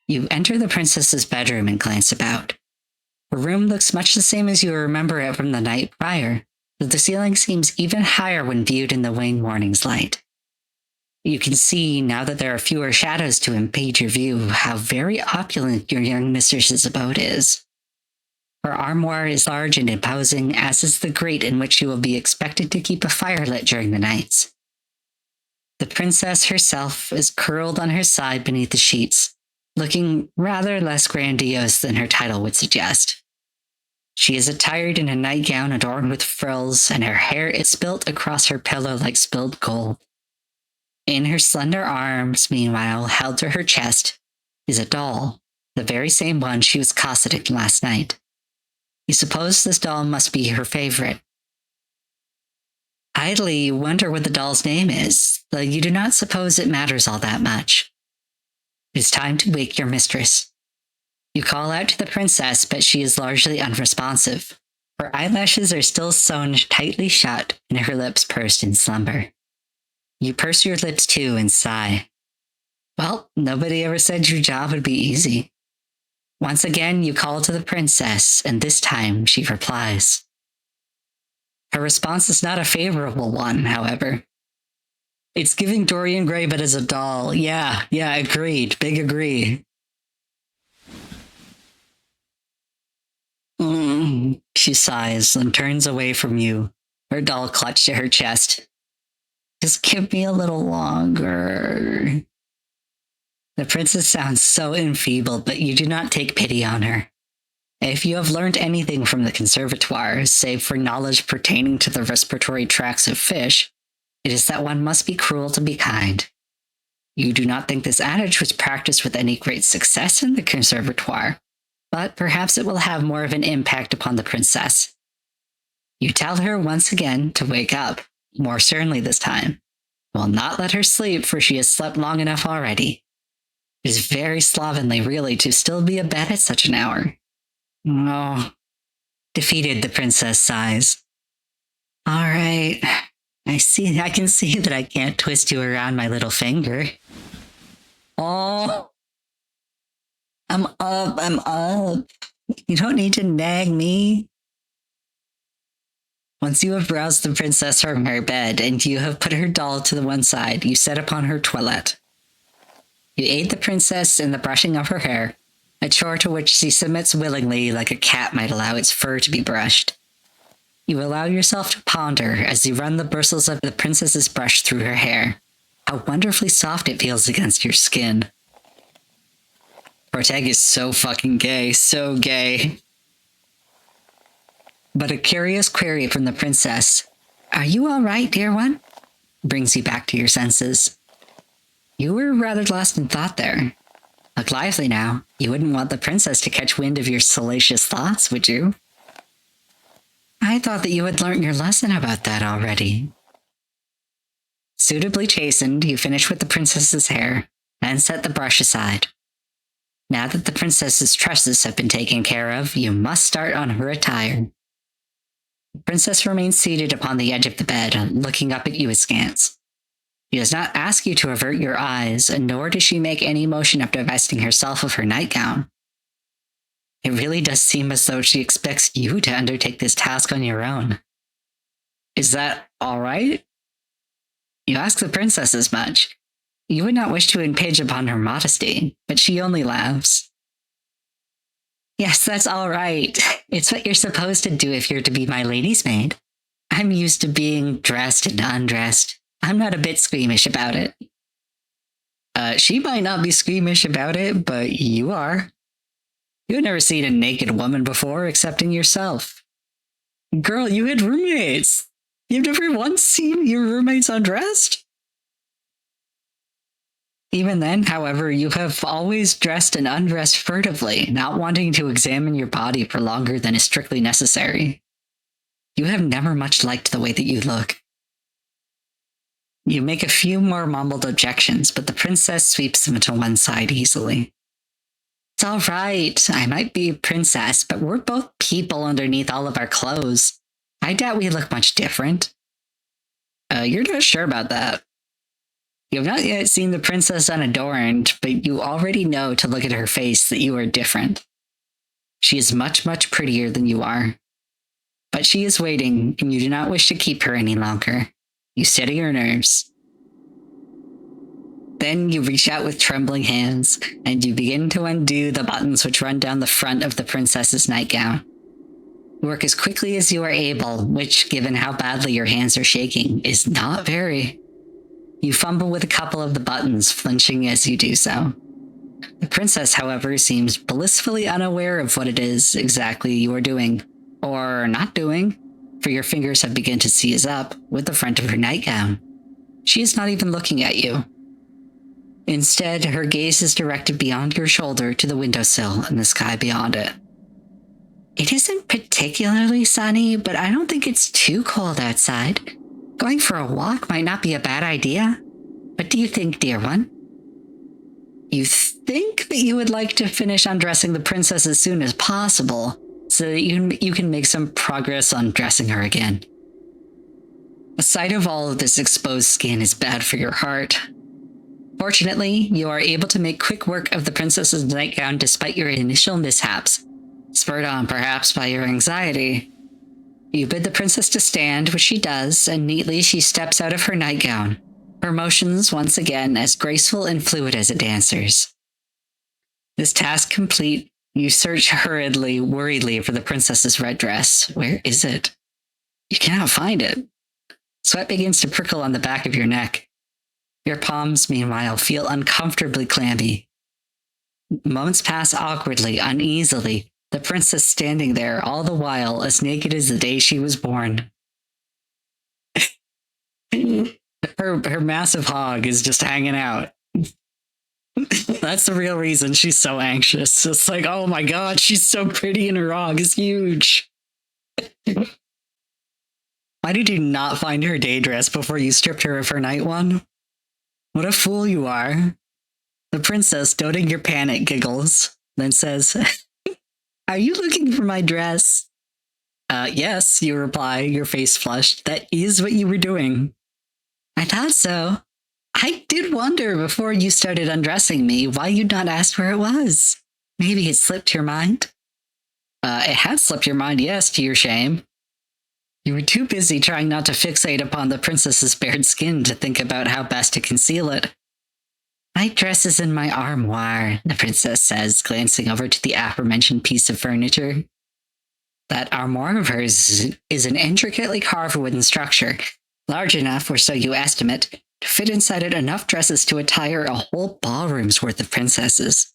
You enter the princess's bedroom and glance about. Her room looks much the same as you remember it from the night prior, but the ceiling seems even higher when viewed in the wan morning's light. You can see, now that there are fewer shadows to impede your view, how very opulent your young mistress's abode is. Her armoire is large and imposing, as is the grate in which you will be expected to keep a fire lit during the nights. The princess herself is curled on her side beneath the sheets, looking rather less grandiose than her title would suggest. She is attired in a nightgown adorned with frills, and her hair is spilt across her pillow like spilled gold. In her slender arms, meanwhile, held to her chest, is a doll, the very same one she was cosseting last night. You suppose this doll must be her favorite. Idly, you wonder what the doll's name is, though you do not suppose it matters all that much. It is time to wake your mistress. You call out to the princess, but she is largely unresponsive. Her eyelashes are still sewn tightly shut, and her lips pursed in slumber. You purse your lips too and sigh. Well, nobody ever said your job would be easy. Once again, you call to the princess, and this time she replies. Her response is not a favorable one, however. It's giving Dorian Gray, but as a doll. Yeah, agreed. Big agree. She sighs and turns away from you, her doll clutched to her chest. Just give me a little longer. The princess sounds so enfeebled, but you do not take pity on her. If you have learned anything from the conservatoire, save for knowledge pertaining to the respiratory tracts of fish, it is that one must be cruel to be kind. You do not think this adage was practiced with any great success in the conservatoire, but perhaps it will have more of an impact upon the princess. You tell her once again to wake up, more sternly this time. You will not let her sleep, for she has slept long enough already. It is very slovenly, really, to still be abed at such an hour. Oh. Defeated, the princess sighs. All right. I can see that I can't twist you around my little finger. Oh. I'm up. You don't need to nag me. Once you have roused the princess from her bed and you have put her doll to the one side, you set upon her toilette. You aid the princess in the brushing of her hair, a chore to which she submits willingly, like a cat might allow its fur to be brushed. You allow yourself to ponder as you run the bristles of the princess's brush through her hair. How wonderfully soft it feels against your skin. Ortega is so fucking gay, so gay. But a curious query from the princess, "Are you all right, dear one?" brings you back to your senses. You were rather lost in thought there. Look lively now. You wouldn't want the princess to catch wind of your salacious thoughts, would you? I thought that you had learnt your lesson about that already. Suitably chastened, you finish with the princess's hair, and set the brush aside. Now that the princess's tresses have been taken care of, you must start on her attire. The princess remains seated upon the edge of the bed, looking up at you askance. She does not ask you to avert your eyes, and nor does she make any motion of divesting herself of her nightgown. It really does seem as though she expects you to undertake this task on your own. Is that all right? You ask the princess as much. You would not wish to impinge upon her modesty, but she only laughs. Yes, that's all right. It's what you're supposed to do if you're to be my lady's maid. I'm used to being dressed and undressed. I'm not a bit squeamish about it. She might not be squeamish about it, but you are. You've never seen a naked woman before, excepting yourself. Girl, you had roommates. You've never once seen your roommates undressed? Even then, however, you have always dressed and undressed furtively, not wanting to examine your body for longer than is strictly necessary. You have never much liked the way that you look. You make a few more mumbled objections, but the princess sweeps them to one side easily. It's all right. I might be a princess, but we're both people underneath all of our clothes. I doubt we look much different. You're not sure about that. You have not yet seen the princess unadorned, but you already know to look at her face that you are different. She is much, much prettier than you are. But she is waiting, and you do not wish to keep her any longer. You steady your nerves. Then you reach out with trembling hands, and you begin to undo the buttons which run down the front of the princess's nightgown. You work as quickly as you are able, which, given how badly your hands are shaking, is not very. You fumble with a couple of the buttons, flinching as you do so. The princess, however, seems blissfully unaware of what it is exactly you are doing, or not doing, for your fingers have begun to seize up with the front of her nightgown. She is not even looking at you. Instead, her gaze is directed beyond your shoulder to the windowsill and the sky beyond it. It isn't particularly sunny, but I don't think it's too cold outside. Going for a walk might not be a bad idea. What do you think, dear one? You think that you would like to finish undressing the princess as soon as possible, so that you can make some progress on dressing her again. The sight of all of this exposed skin is bad for your heart. Fortunately, you are able to make quick work of the princess's nightgown despite your initial mishaps, spurred on perhaps by your anxiety. You bid the princess to stand, which she does, and neatly she steps out of her nightgown, her motions once again as graceful and fluid as a dancer's. This task complete, you search hurriedly, worriedly for the princess's red dress. Where is it? You cannot find it. Sweat begins to prickle on the back of your neck. Your palms, meanwhile, feel uncomfortably clammy. Moments pass awkwardly, uneasily, the princess standing there all the while as naked as the day she was born. Her massive hog is just hanging out. That's the real reason she's so anxious. It's like, oh my god, she's so pretty and her hog is huge. Why did you not find her day dress before you stripped her of her night one? What a fool you are. The princess, noting your panic, giggles, then says, Are you looking for my dress? Yes, you reply, your face flushed. That is what you were doing. I thought so. I did wonder before you started undressing me why you'd not asked where it was. Maybe it slipped your mind? It had slipped your mind, yes, to your shame. You were too busy trying not to fixate upon the princess's bared skin to think about how best to conceal it. My dress is in my armoire, the princess says, glancing over to the aforementioned piece of furniture. That armoire of hers is an intricately carved wooden structure, large enough, or so you estimate, to fit inside it enough dresses to attire a whole ballroom's worth of princesses.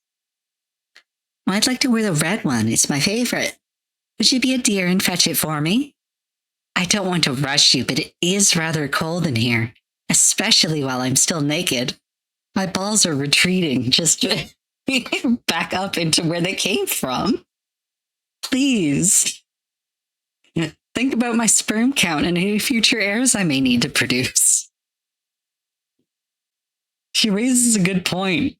I'd like to wear the red one. It's my favorite. Would you be a dear and fetch it for me? I don't want to rush you, but it is rather cold in here, especially while I'm still naked. My balls are retreating, just back up into where they came from. Please. Think about my sperm count and any future heirs I may need to produce. She raises a good point.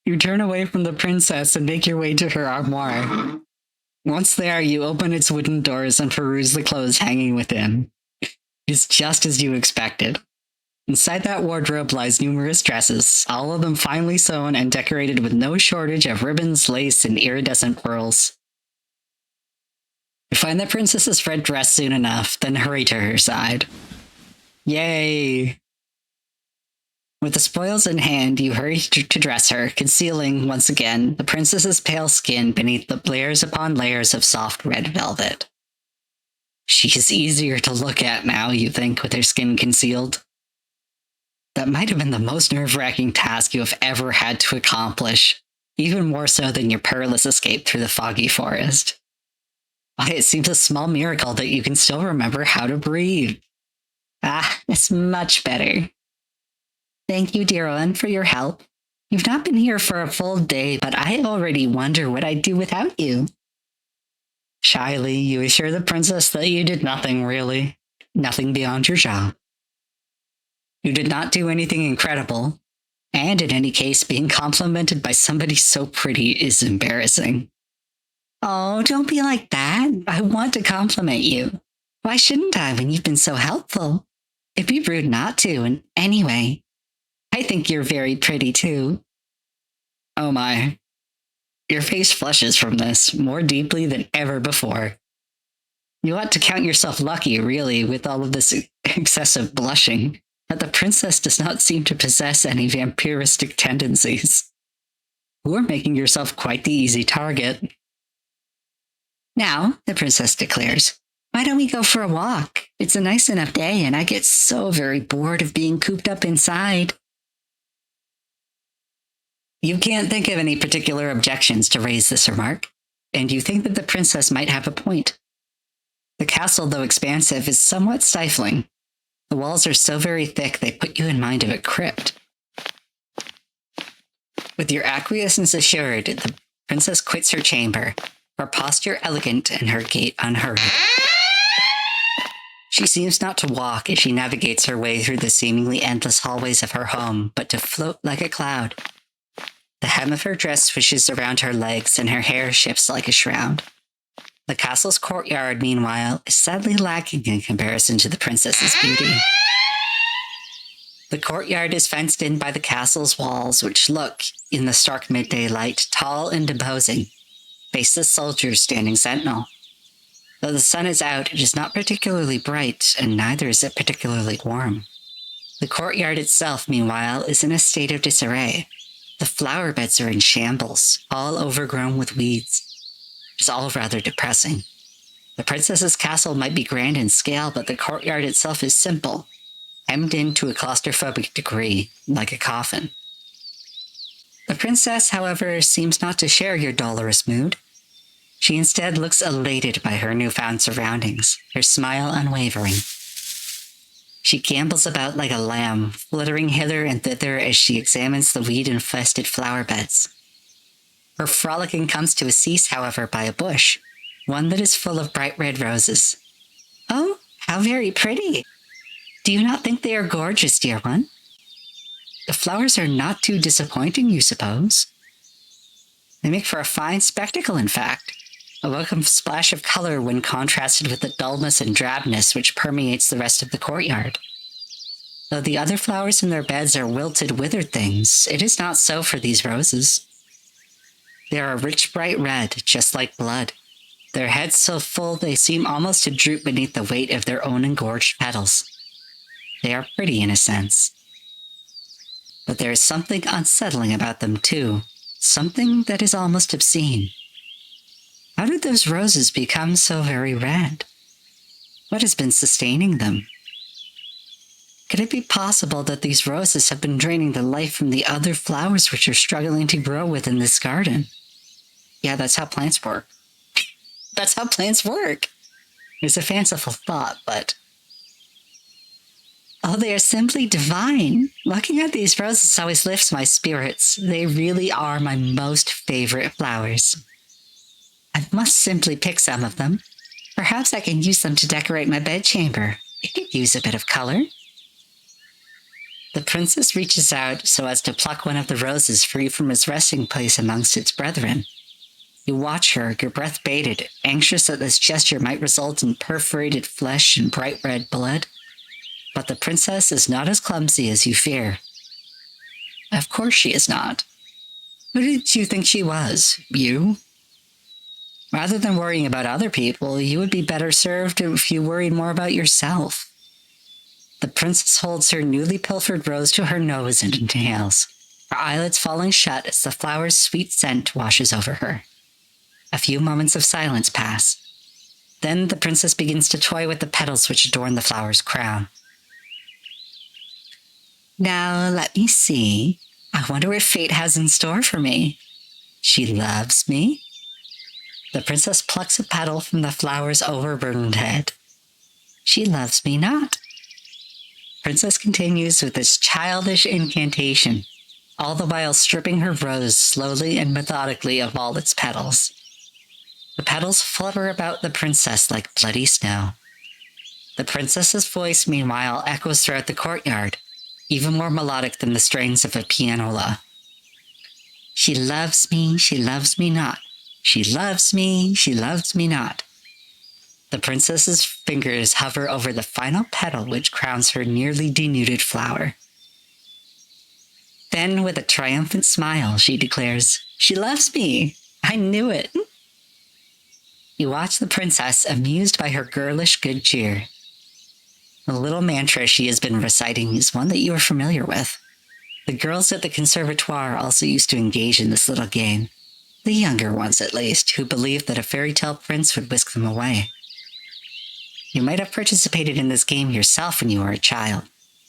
You turn away from the princess and make your way to her armoire. Once there, you open its wooden doors and peruse the clothes hanging within. It is just as you expected. Inside that wardrobe lies numerous dresses, all of them finely sewn and decorated with no shortage of ribbons, lace, and iridescent pearls. You find the princess's red dress soon enough, then hurry to her side. Yay! With the spoils in hand, you hurry to dress her, concealing, once again, the princess's pale skin beneath the layers upon layers of soft red velvet. She is easier to look at now, you think, with her skin concealed. That might have been the most nerve-wracking task you have ever had to accomplish, even more so than your perilous escape through the foggy forest. Why, it seems a small miracle that you can still remember how to breathe. Ah, it's much better. Thank you, dear one, for your help. You've not been here for a full day, but I already wonder what I'd do without you. Shyly, you assure the princess that you did nothing, really. Nothing beyond your job. You did not do anything incredible, and in any case, being complimented by somebody so pretty is embarrassing. Oh, don't be like that. I want to compliment you. Why shouldn't I when you've been so helpful? It'd be rude not to in any way. I think you're very pretty too. Oh my. Your face flushes from this more deeply than ever before. You ought to count yourself lucky, really, with all of this excessive blushing, that the princess does not seem to possess any vampiristic tendencies. You are making yourself quite the easy target. Now, the princess declares, why don't we go for a walk? It's a nice enough day, and I get so very bored of being cooped up inside. You can't think of any particular objections to raise this remark, and you think that the princess might have a point. The castle, though expansive, is somewhat stifling. The walls are so very thick they put you in mind of a crypt. With your acquiescence assured, the princess quits her chamber, her posture elegant and her gait unhurried. She seems not to walk as she navigates her way through the seemingly endless hallways of her home, but to float like a cloud. The hem of her dress swishes around her legs and her hair shifts like a shroud. The castle's courtyard, meanwhile, is sadly lacking in comparison to the princess's beauty. The courtyard is fenced in by the castle's walls, which look, in the stark midday light, tall and imposing, faceless soldiers standing sentinel. Though the sun is out, it is not particularly bright, and neither is it particularly warm. The courtyard itself, meanwhile, is in a state of disarray. The flower beds are in shambles, all overgrown with weeds. It's all rather depressing. The princess's castle might be grand in scale, but the courtyard itself is simple, hemmed in to a claustrophobic degree, like a coffin. The princess, however, seems not to share your dolorous mood. She instead looks elated by her newfound surroundings, her smile unwavering. She gambols about like a lamb, fluttering hither and thither as she examines the weed-infested flower beds. Her frolicking comes to a cease, however, by a bush, one that is full of bright red roses. Oh, how very pretty! Do you not think they are gorgeous, dear one? The flowers are not too disappointing, you suppose? They make for a fine spectacle, in fact, a welcome splash of color when contrasted with the dullness and drabness which permeates the rest of the courtyard. Though the other flowers in their beds are wilted, withered things, it is not so for these roses. They are a rich, bright red, just like blood. Their heads so full they seem almost to droop beneath the weight of their own engorged petals. They are pretty in a sense. But there is something unsettling about them too, something that is almost obscene. How did those roses become so very red? What has been sustaining them? Could it be possible that these roses have been draining the life from the other flowers which are struggling to grow within this garden? Yeah, that's how plants work. That's how plants work! It's a fanciful thought, but... Oh, they are simply divine. Looking at these roses always lifts my spirits. They really are my most favorite flowers. I must simply pick some of them. Perhaps I can use them to decorate my bedchamber. It could use a bit of color. The princess reaches out so as to pluck one of the roses free from its resting place amongst its brethren. You watch her, your breath bated, anxious that this gesture might result in perforated flesh and bright red blood. But the princess is not as clumsy as you fear. Of course she is not. Who did you think she was? You? Rather than worrying about other people, you would be better served if you worried more about yourself. The princess holds her newly pilfered rose to her nose and inhales, her eyelids falling shut as the flower's sweet scent washes over her. A few moments of silence pass. Then the princess begins to toy with the petals which adorn the flower's crown. Now, let me see. I wonder what fate has in store for me. She loves me. The princess plucks a petal from the flower's overburdened head. She loves me not. Princess continues with this childish incantation, all the while stripping her rose slowly and methodically of all its petals. The petals flutter about the princess like bloody snow. The princess's voice, meanwhile, echoes throughout the courtyard, even more melodic than the strains of a pianola. She loves me not. She loves me not. The princess's fingers hover over the final petal which crowns her nearly denuded flower. Then, with a triumphant smile, she declares, "She loves me! I knew it!" You watch the princess, amused by her girlish good cheer. The little mantra she has been reciting is one that you are familiar with. The girls at the conservatoire also used to engage in this little game. The younger ones, at least, who believed that a fairy tale prince would whisk them away. You might have participated in this game yourself when you were a child,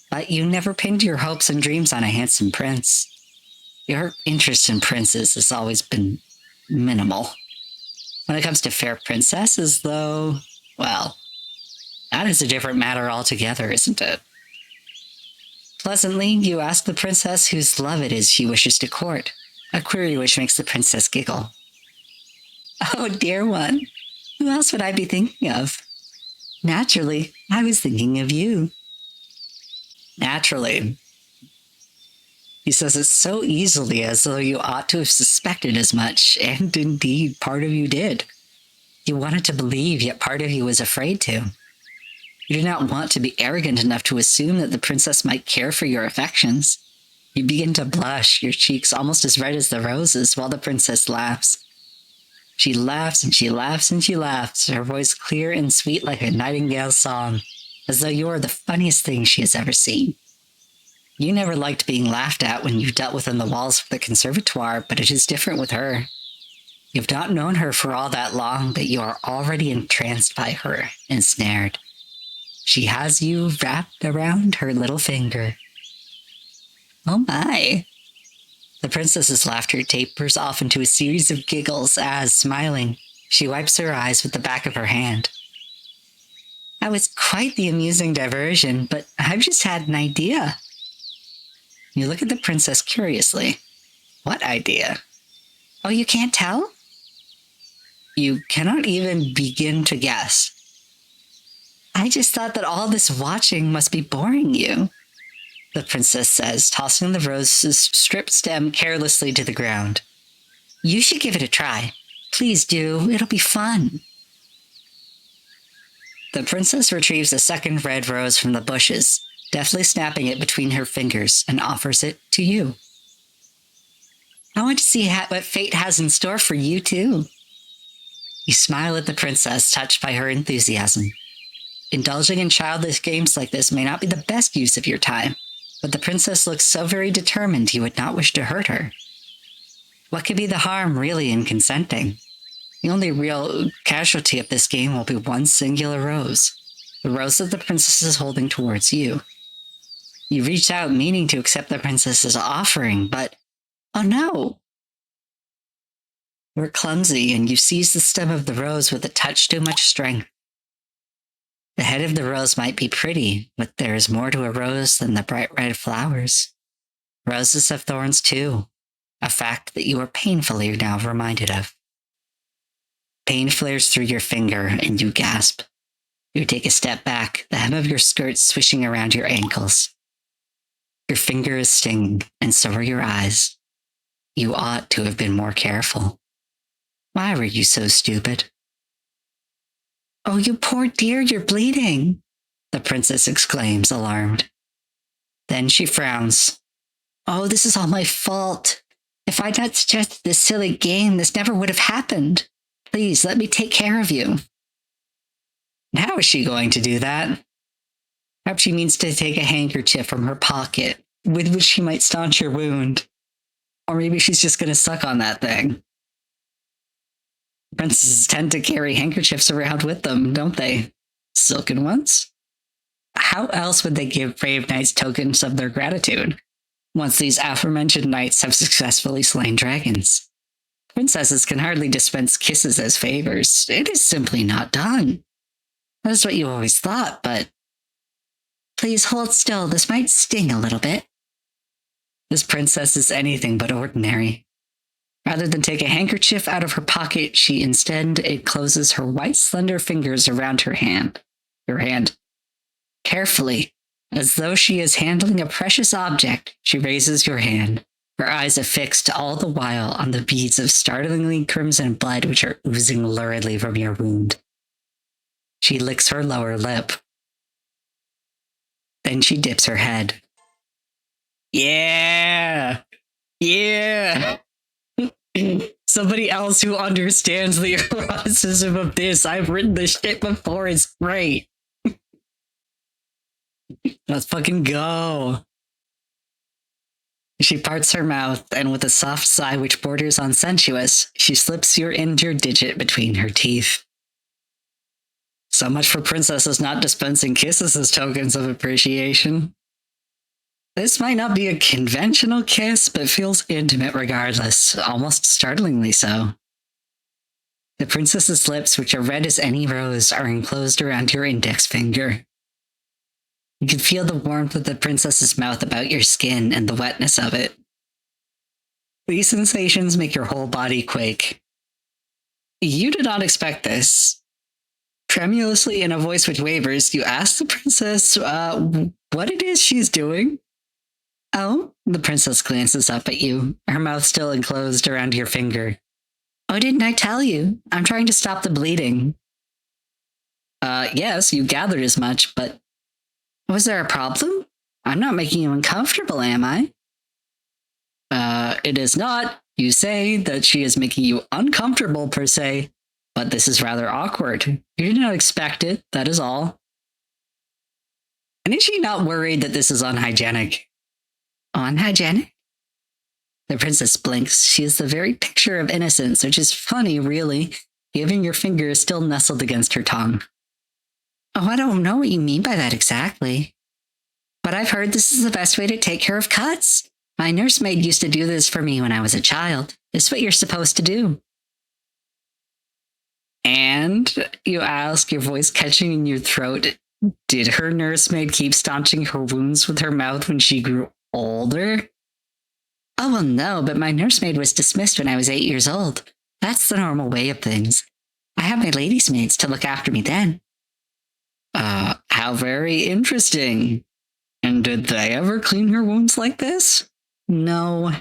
but you never pinned your hopes and dreams on a handsome prince. Your interest in princes has always been minimal. When it comes to fair princesses, though, well, that is a different matter altogether, isn't it? Pleasantly, you ask the princess whose love it is she wishes to court, a query which makes the princess giggle. "Oh, dear one, who else would I be thinking of? Naturally, I was thinking of you." Naturally. He says it so easily, as though you ought to have suspected as much, and indeed, part of you did. You wanted to believe, yet part of you was afraid to. You did not want to be arrogant enough to assume that the princess might care for your affections. You begin to blush, your cheeks almost as red as the roses, while the princess laughs. She laughs and she laughs and she laughs, her voice clear and sweet like a nightingale's song, as though you are the funniest thing she has ever seen. You never liked being laughed at when you dealt within the walls of the conservatoire, but it is different with her. You've not known her for all that long, but you are already entranced by her, ensnared. She has you wrapped around her little finger. Oh my! The princess's laughter tapers off into a series of giggles as, smiling, she wipes her eyes with the back of her hand. That was quite the amusing diversion, but I've just had an idea. You look at the princess curiously. What idea? Oh, you can't tell? You cannot even begin to guess. I just thought that all this watching must be boring you, the princess says, tossing the rose's stripped stem carelessly to the ground. You should give it a try. Please do. It'll be fun. The princess retrieves a second red rose from the bushes, deftly snapping it between her fingers, and offers it to you. I want to see what fate has in store for you, too. You smile at the princess, touched by her enthusiasm. Indulging in childish games like this may not be the best use of your time, but the princess looks so very determined you would not wish to hurt her. What could be the harm, really, in consenting? The only real casualty of this game will be one singular rose, the rose that the princess is holding towards you. You reach out meaning to accept the princess's offering, but, oh no! You're clumsy, and you seize the stem of the rose with a touch too much strength. The head of the rose might be pretty, but there is more to a rose than the bright red flowers. Roses have thorns too, a fact that you are painfully now reminded of. Pain flares through your finger, and you gasp. You take a step back, the hem of your skirt swishing around your ankles. Your finger is stinging, and so are your eyes. You ought to have been more careful. Why were you so stupid? Oh, you poor dear, you're bleeding, the princess exclaims, alarmed. Then she frowns. Oh, this is all my fault. If I'd not suggested this silly game, this never would have happened. Please, let me take care of you. And how is she going to do that? Perhaps she means to take a handkerchief from her pocket, with which she might staunch your wound. Or maybe she's just going to suck on that thing. Princesses tend to carry handkerchiefs around with them, don't they? Silken ones? How else would they give brave knights tokens of their gratitude, once these aforementioned knights have successfully slain dragons? Princesses can hardly dispense kisses as favors. It is simply not done. That's what you always thought, but... Please hold still, this might sting a little bit. This princess is anything but ordinary. Rather than take a handkerchief out of her pocket, she instead closes her white, slender fingers around her hand. Carefully, as though she is handling a precious object, she raises your hand, her eyes affixed all the while on the beads of startlingly crimson blood which are oozing luridly from your wound. She licks her lower lip. Then she dips her head. Yeah. Yeah. Somebody else who understands the eroticism of this. I've written this shit before. It's great. Let's fucking go. She parts her mouth, and with a soft sigh which borders on sensuous, she slips your injured digit between her teeth. So much for princesses not dispensing kisses as tokens of appreciation. This might not be a conventional kiss, but feels intimate regardless, almost startlingly so. The princess's lips, which are red as any rose, are enclosed around your index finger. You can feel the warmth of the princess's mouth about your skin and the wetness of it. These sensations make your whole body quake. You did not expect this. Tremulously, in a voice which wavers, you ask the princess what it is she's doing. Oh, the princess glances up at you, her mouth still enclosed around your finger. Oh, didn't I tell you? I'm trying to stop the bleeding. Yes, you gathered as much, but was there a problem? I'm not making you uncomfortable, am I? It is not. You say that she is making you uncomfortable per se, but this is rather awkward. You did not expect it, that is all. And is she not worried that this is unhygienic? Unhygienic? The princess blinks. She is the very picture of innocence, which is funny, really, given your finger is still nestled against her tongue. Oh, I don't know what you mean by that exactly. But I've heard this is the best way to take care of cuts. My nursemaid used to do this for me when I was a child. It's what you're supposed to do. And you ask, your voice catching in your throat, did her nursemaid keep staunching her wounds with her mouth when she grew older? Oh, well, no, but my nursemaid was dismissed when I was 8 years old. That's the normal way of things. I had my ladies' maids to look after me then. How very interesting. And did they ever clean her wounds like this? No,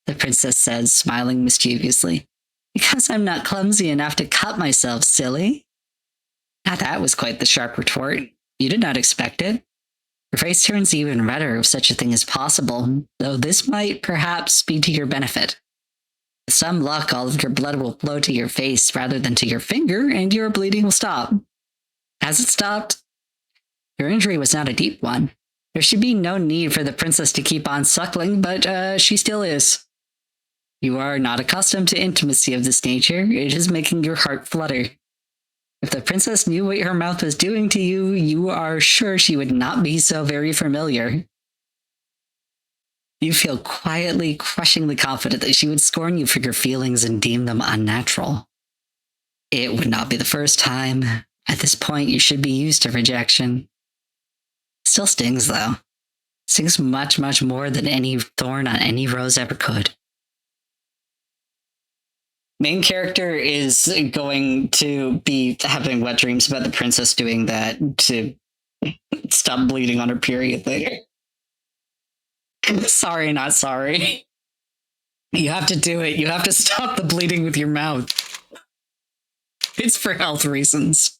the princess says, smiling mischievously. Because I'm not clumsy enough to cut myself, silly. Now that was quite the sharp retort. You did not expect it. Your face turns even redder if such a thing is possible, though this might perhaps be to your benefit. With some luck, all of your blood will flow to your face rather than to your finger, and your bleeding will stop. As it stopped, your injury was not a deep one. There should be no need for the princess to keep on suckling, but she still is. You are not accustomed to intimacy of this nature. It is making your heart flutter. If the princess knew what her mouth was doing to you, you are sure she would not be so very familiar. You feel quietly, crushingly confident that she would scorn you for your feelings and deem them unnatural. It would not be the first time. At this point, you should be used to rejection. Still stings, though. Stings much, much more than any thorn on any rose ever could. Main character is going to be having wet dreams about the princess doing that to stop bleeding on her period later. Sorry, not sorry. You have to do it. You have to stop the bleeding with your mouth. It's for health reasons.